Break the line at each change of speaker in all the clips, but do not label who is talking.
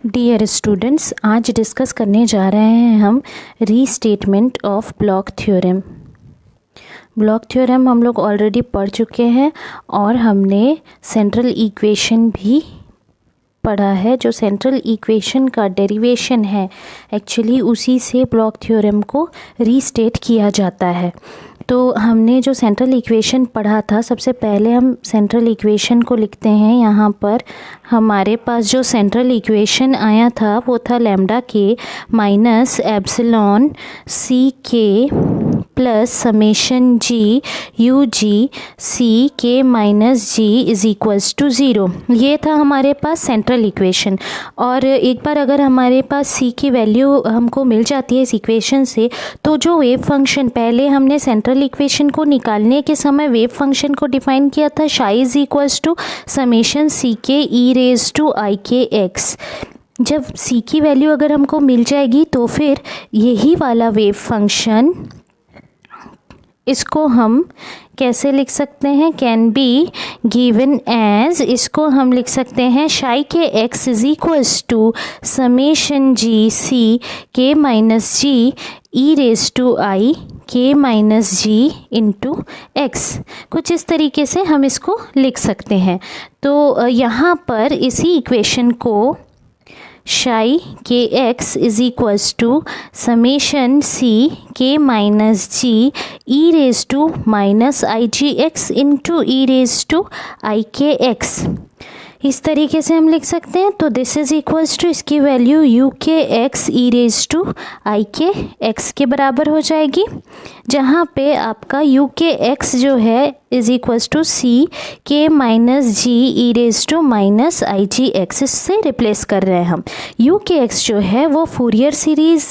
Dear students, आज discuss करने जा रहे हैं हम restatement of block theorem. Block theorem हम लोग ऑलरेडी पढ़ चुके हैं और हमने सेंट्रल इक्वेशन भी पढ़ा है। जो सेंट्रल इक्वेशन का डेरिवेशन है एक्चुअली उसी से ब्लॉक थ्योरम को रीस्टेट किया जाता है। तो हमने जो सेंट्रल इक्वेशन पढ़ा था, सबसे पहले हम सेंट्रल इक्वेशन को लिखते हैं। यहाँ पर हमारे पास जो सेंट्रल इक्वेशन आया था वो था लैम्डा के माइनस एप्सिलॉन सी के प्लस समेशन जी यू जी सी के minus G is equals to zero. ये था हमारे पास सेंट्रल इक्वेशन। और एक बार अगर हमारे पास सी की वैल्यू हमको मिल जाती है इस इक्वेशन से, तो जो वेव फंक्शन, पहले हमने सेंट्रल इक्वेशन को निकालने के समय वेव फंक्शन को डिफाइन किया था, शाई is equals to summation C के ई raise to I K x. जब सी की वैल्यू अगर हमको मिल जाएगी तो फिर यही वाला वेव फंक्शन, इसको हम कैसे लिख सकते हैं, कैन बी गिवन एज, इसको हम लिख सकते हैं psi K X is equals to summation G सी के minus G E raise to I K minus ji into x. कुछ इस तरीके से हम इसको लिख सकते हैं। तो यहाँ पर इसी इक्वेशन को psi K X is equals to summation C के minus G E raise to minus I G X into E raise to I K X, इस तरीके से हम लिख सकते हैं। तो दिस इज इक्वल्स टू, इसकी value you K x E raise to I K x के बराबर हो जाएगी, जहाँ पे आपका यू के एक्स जो है इज इक्वल्स टू सी के minus G E raise to minus I G X, इससे रिप्लेस कर रहे हैं हम। यू के एक्स जो है वो फूरियर सीरीज़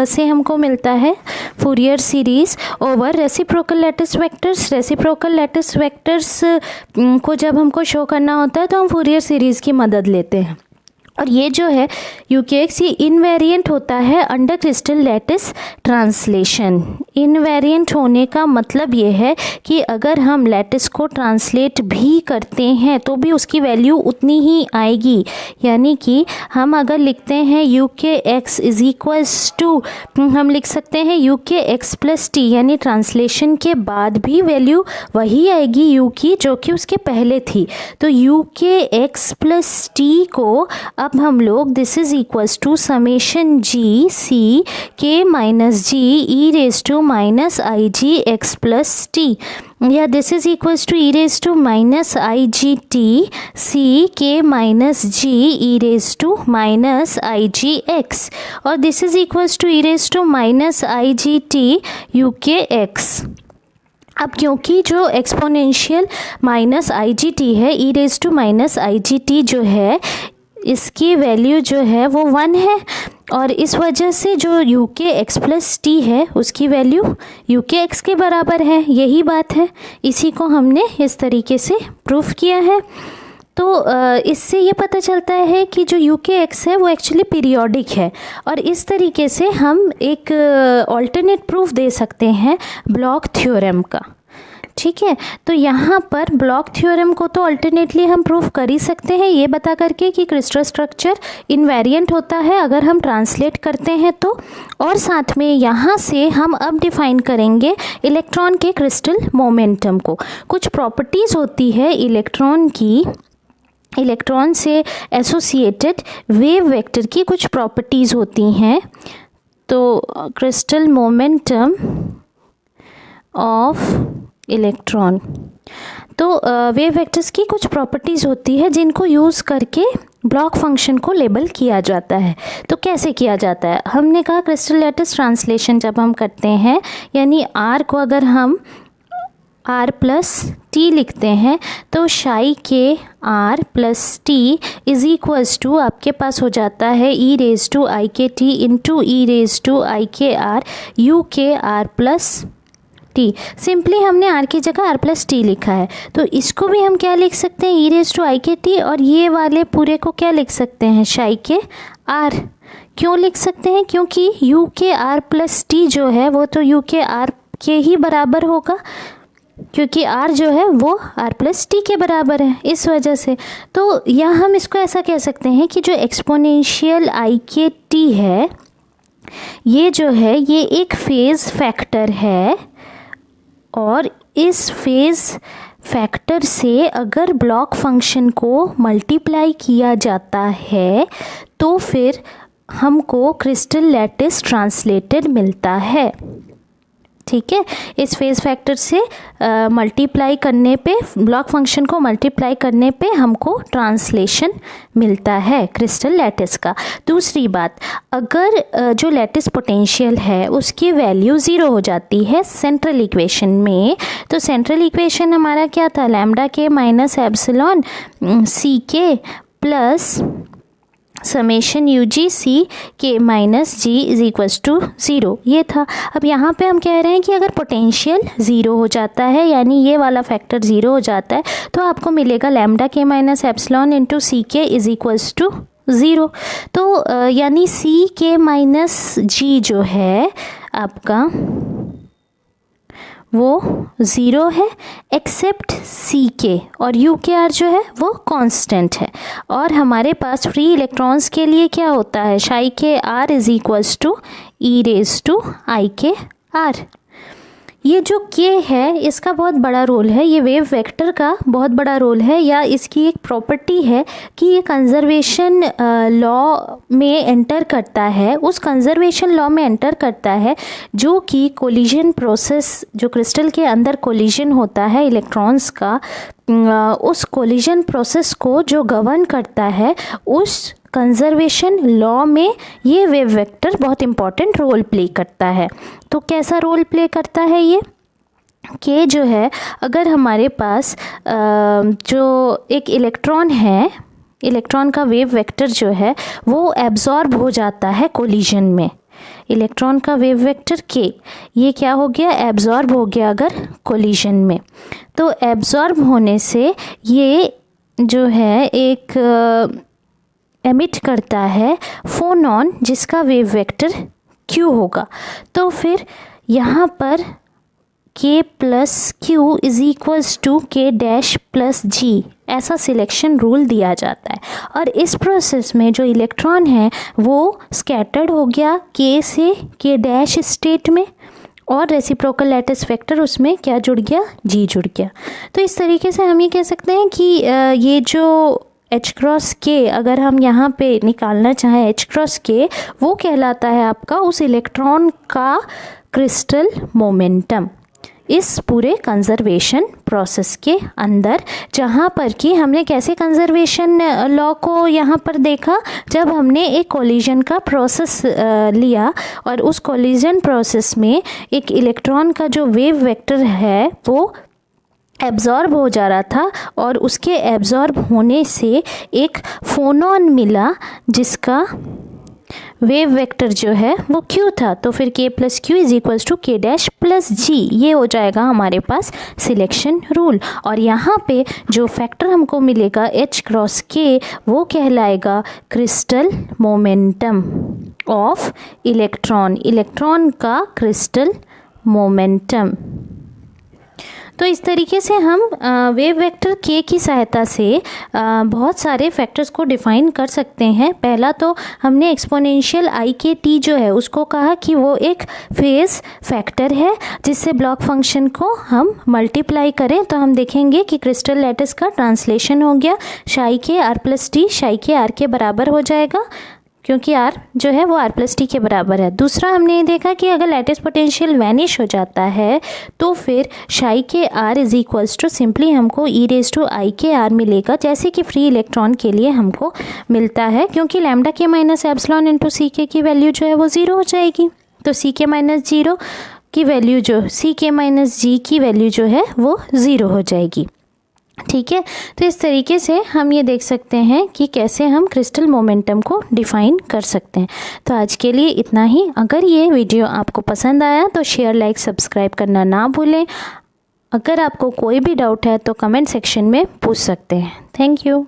से हमको मिलता है, Fourier series over reciprocal lattice vectors. Reciprocal lattice vectors को जब हमको शो करना होता है तो हम फूरियर सीरीज़ की मदद लेते हैं। और ये जो है यू के एक्स, ये इनवेरिएंट होता है under crystal lattice translation. Invariant होने का मतलब ये है कि अगर हम लैटिस को ट्रांसलेट भी करते हैं तो भी उसकी वैल्यू उतनी ही आएगी। यानी कि हम अगर लिखते हैं you K X is equals to, हम लिख सकते हैं you K x plus T, यानी ट्रांसलेशन के बाद भी वैल्यू वही आएगी यू की जो कि उसके पहले थी। तो you K x plus T को अब हम लोग this is equals to summation G सी के minus G E raise to minus I G X plus T, या this is equals to E raise to minus I ji T C के minus G E raise to minus I G X, और this is equals to E raise to minus I ji T U K X. अब क्योंकि जो exponential minus आई जी T है, ई raise to minus I ji t जो है, इसकी value जो है वो 1 है, और इस वजह से जो you K x plus T है उसकी वैल्यू यू के एक्स के बराबर है। यही बात है, इसी को हमने इस तरीके से प्रूफ किया है। तो इससे ये पता चलता है कि जो यू के एक्स है वो एक्चुअली पीरियोडिक है, और इस तरीके से हम एक ऑल्टरनेट प्रूफ दे सकते हैं ब्लॉक थ्योरम का। ठीक है, तो यहाँ पर ब्लॉक थ्योरम को तो अल्टरनेटली हम प्रूफ कर ही सकते हैं ये बता करके कि क्रिस्टल स्ट्रक्चर इनवेरिएंट होता है अगर हम ट्रांसलेट करते हैं तो, और साथ में यहाँ से हम अब डिफाइन करेंगे इलेक्ट्रॉन के क्रिस्टल मोमेंटम को। कुछ प्रॉपर्टीज़ होती है इलेक्ट्रॉन की, इलेक्ट्रॉन से एसोसिएटेड वेव वेक्टर की कुछ प्रॉपर्टीज़ होती हैं। तो क्रिस्टल मोमेंटम ऑफ इलेक्ट्रॉन, तो वेव वेक्टर्स की कुछ प्रॉपर्टीज़ होती है जिनको यूज़ करके ब्लॉक फंक्शन को लेबल किया जाता है। तो कैसे किया जाता है, हमने कहा क्रिस्टल लैटिस ट्रांसलेशन जब हम करते हैं, यानी आर को अगर हम आर प्लस टी लिखते हैं तो शाई के are plus t is equals to आपके पास हो जाता है ई raise to I K T into E raise to I K R U K are plus T. Simply हमने आर की जगह आर प्लस टी लिखा है, तो इसको भी हम क्या लिख सकते हैं, ई raise to I K T, और ये वाले पूरे को क्या लिख सकते हैं, शाई के आर। क्यों लिख सकते हैं, क्योंकि you K are plus T जो है वो तो यू के आर के ही बराबर होगा। क्योंकि r जो है वो r प्लस टी के बराबर है, इस वजह से। तो या हम इसको ऐसा कह सकते हैं कि जो एक्सपोनेंशियल i के t है, ये जो है ये एक फेज़ फैक्टर है, और इस फेज़ फैक्टर से अगर ब्लॉक फंक्शन को मल्टीप्लाई किया जाता है तो फिर हमको क्रिस्टल लैटिस ट्रांसलेटेड मिलता है। ठीक है, इस फेज़ फैक्टर से मल्टीप्लाई करने पे, ब्लॉक फंक्शन को मल्टीप्लाई करने पे हमको ट्रांसलेशन मिलता है क्रिस्टल लैटिस का। दूसरी बात, अगर जो लैटिस पोटेंशियल है उसकी वैल्यू ज़ीरो हो जाती है सेंट्रल इक्वेशन में, तो सेंट्रल इक्वेशन हमारा क्या था, लैम्डा के माइनस एप्सिलॉन सी के प्लस समेशन यू जी सी के minus g is equals to zero, ये था। अब यहाँ पे हम कह रहे हैं कि अगर पोटेंशियल ज़ीरो हो जाता है, यानी ये वाला फैक्टर ज़ीरो हो जाता है, तो आपको मिलेगा लैम्डा के माइनस एप्सिलॉन इंटू सी के इज इक्वल्स टू ज़ीरो। तो यानी सी के माइनस जी जो है आपका वो ज़ीरो है एक्सेप्ट सी के, और यू के आर जो है वो कांस्टेंट है। और हमारे पास फ्री इलेक्ट्रॉन्स के लिए क्या होता है, शाई के R is equals to E raise to I K R. ये जो के है इसका बहुत बड़ा रोल है, ये वेव वेक्टर का बहुत बड़ा रोल है, या इसकी एक प्रॉपर्टी है कि ये कंजर्वेशन लॉ में एंटर करता है, उस कंजर्वेशन लॉ में एंटर करता है जो कि कोलिजन प्रोसेस, जो क्रिस्टल के अंदर कोलिजन होता है इलेक्ट्रॉन्स का, उस कोलिजन प्रोसेस को जो गवर्न करता है, उस कंजर्वेशन लॉ में ये वेव वेक्टर बहुत इम्पॉर्टेंट रोल प्ले करता है। तो कैसा रोल प्ले करता है ये, कि जो है अगर हमारे पास जो एक इलेक्ट्रॉन है, इलेक्ट्रॉन का वेव वेक्टर जो है वो एब्जॉर्ब हो जाता है कोलिजन में, इलेक्ट्रॉन का वेव वेक्टर के ये क्या हो गया, एब्जॉर्ब हो गया अगर कोलिजन में। तो एब्जॉर्ब होने से ये जो है एक एमिट करता है फोनॉन जिसका वेव वेक्टर क्यू होगा। तो फिर यहाँ पर k plus q is equals to k dash plus g, ऐसा सिलेक्शन रूल दिया जाता है। और इस प्रोसेस में जो इलेक्ट्रॉन है वो स्कैटर्ड हो गया के से के डैश स्टेट में, और रेसिप्रोकल लैटिस वेक्टर उसमें क्या जुड़ गया, जी जुड़ गया। तो इस तरीके से हम ये कह सकते हैं कि ये जो एच क्रॉस के अगर हम यहाँ पे निकालना चाहें एच क्रॉस के, वो कहलाता है आपका उस इलेक्ट्रॉन का क्रिस्टल मोमेंटम इस पूरे कंजर्वेशन प्रोसेस के अंदर। जहाँ पर कि हमने कैसे कंजर्वेशन लॉ को यहाँ पर देखा, जब हमने एक कोलिजन का प्रोसेस लिया और उस कोलिजन प्रोसेस में एक इलेक्ट्रॉन का जो वेव वेक्टर है वो एब्जॉर्ब हो जा रहा था, और उसके एब्जॉर्ब होने से एक फोनॉन मिला जिसका वेव वेक्टर जो है वो क्यू था। तो फिर k plus q is equals to k dash plus g, ये हो जाएगा हमारे पास सिलेक्शन रूल। और यहाँ पे जो फैक्टर हमको मिलेगा एच क्रॉस के, वो कहलाएगा crystal momentum of electron, electron का क्रिस्टल मोमेंटम। तो इस तरीके से हम वेव वेक्टर के की सहायता से बहुत सारे फैक्टर्स को डिफ़ाइन कर सकते हैं। पहला तो हमने एक्सपोनेंशियल आई के टी जो है उसको कहा कि वो एक फेज़ फैक्टर है, जिससे ब्लॉक फंक्शन को हम मल्टीप्लाई करें तो हम देखेंगे कि क्रिस्टल लैटिस का ट्रांसलेशन हो गया, शाई के आर प्लस टी शाई के आर के बराबर हो जाएगा, क्योंकि r जो है वो r प्लस टी के बराबर है। दूसरा हमने ये देखा कि अगर लैटिस पोटेंशियल वैनिश हो जाता है तो फिर psi k r is equals to simply हमको e raise to I K are मिलेगा, जैसे कि फ्री इलेक्ट्रॉन के लिए हमको मिलता है, क्योंकि लैम्डा के माइनस एप्सिलॉन इंटू सी के की वैल्यू जो है वो ज़ीरो हो जाएगी। तो सी के माइनस ज़ीरो की वैल्यू जो सी के माइनस जी की वैल्यू जो है वो ज़ीरो हो जाएगी। ठीक है, तो इस तरीके से हम ये देख सकते हैं कि कैसे हम क्रिस्टल मोमेंटम को डिफ़ाइन कर सकते हैं। तो आज के लिए इतना ही। अगर ये वीडियो आपको पसंद आया तो शेयर, लाइक, सब्सक्राइब करना ना भूलें। अगर आपको कोई भी डाउट है तो कमेंट सेक्शन में पूछ सकते हैं। Thank you.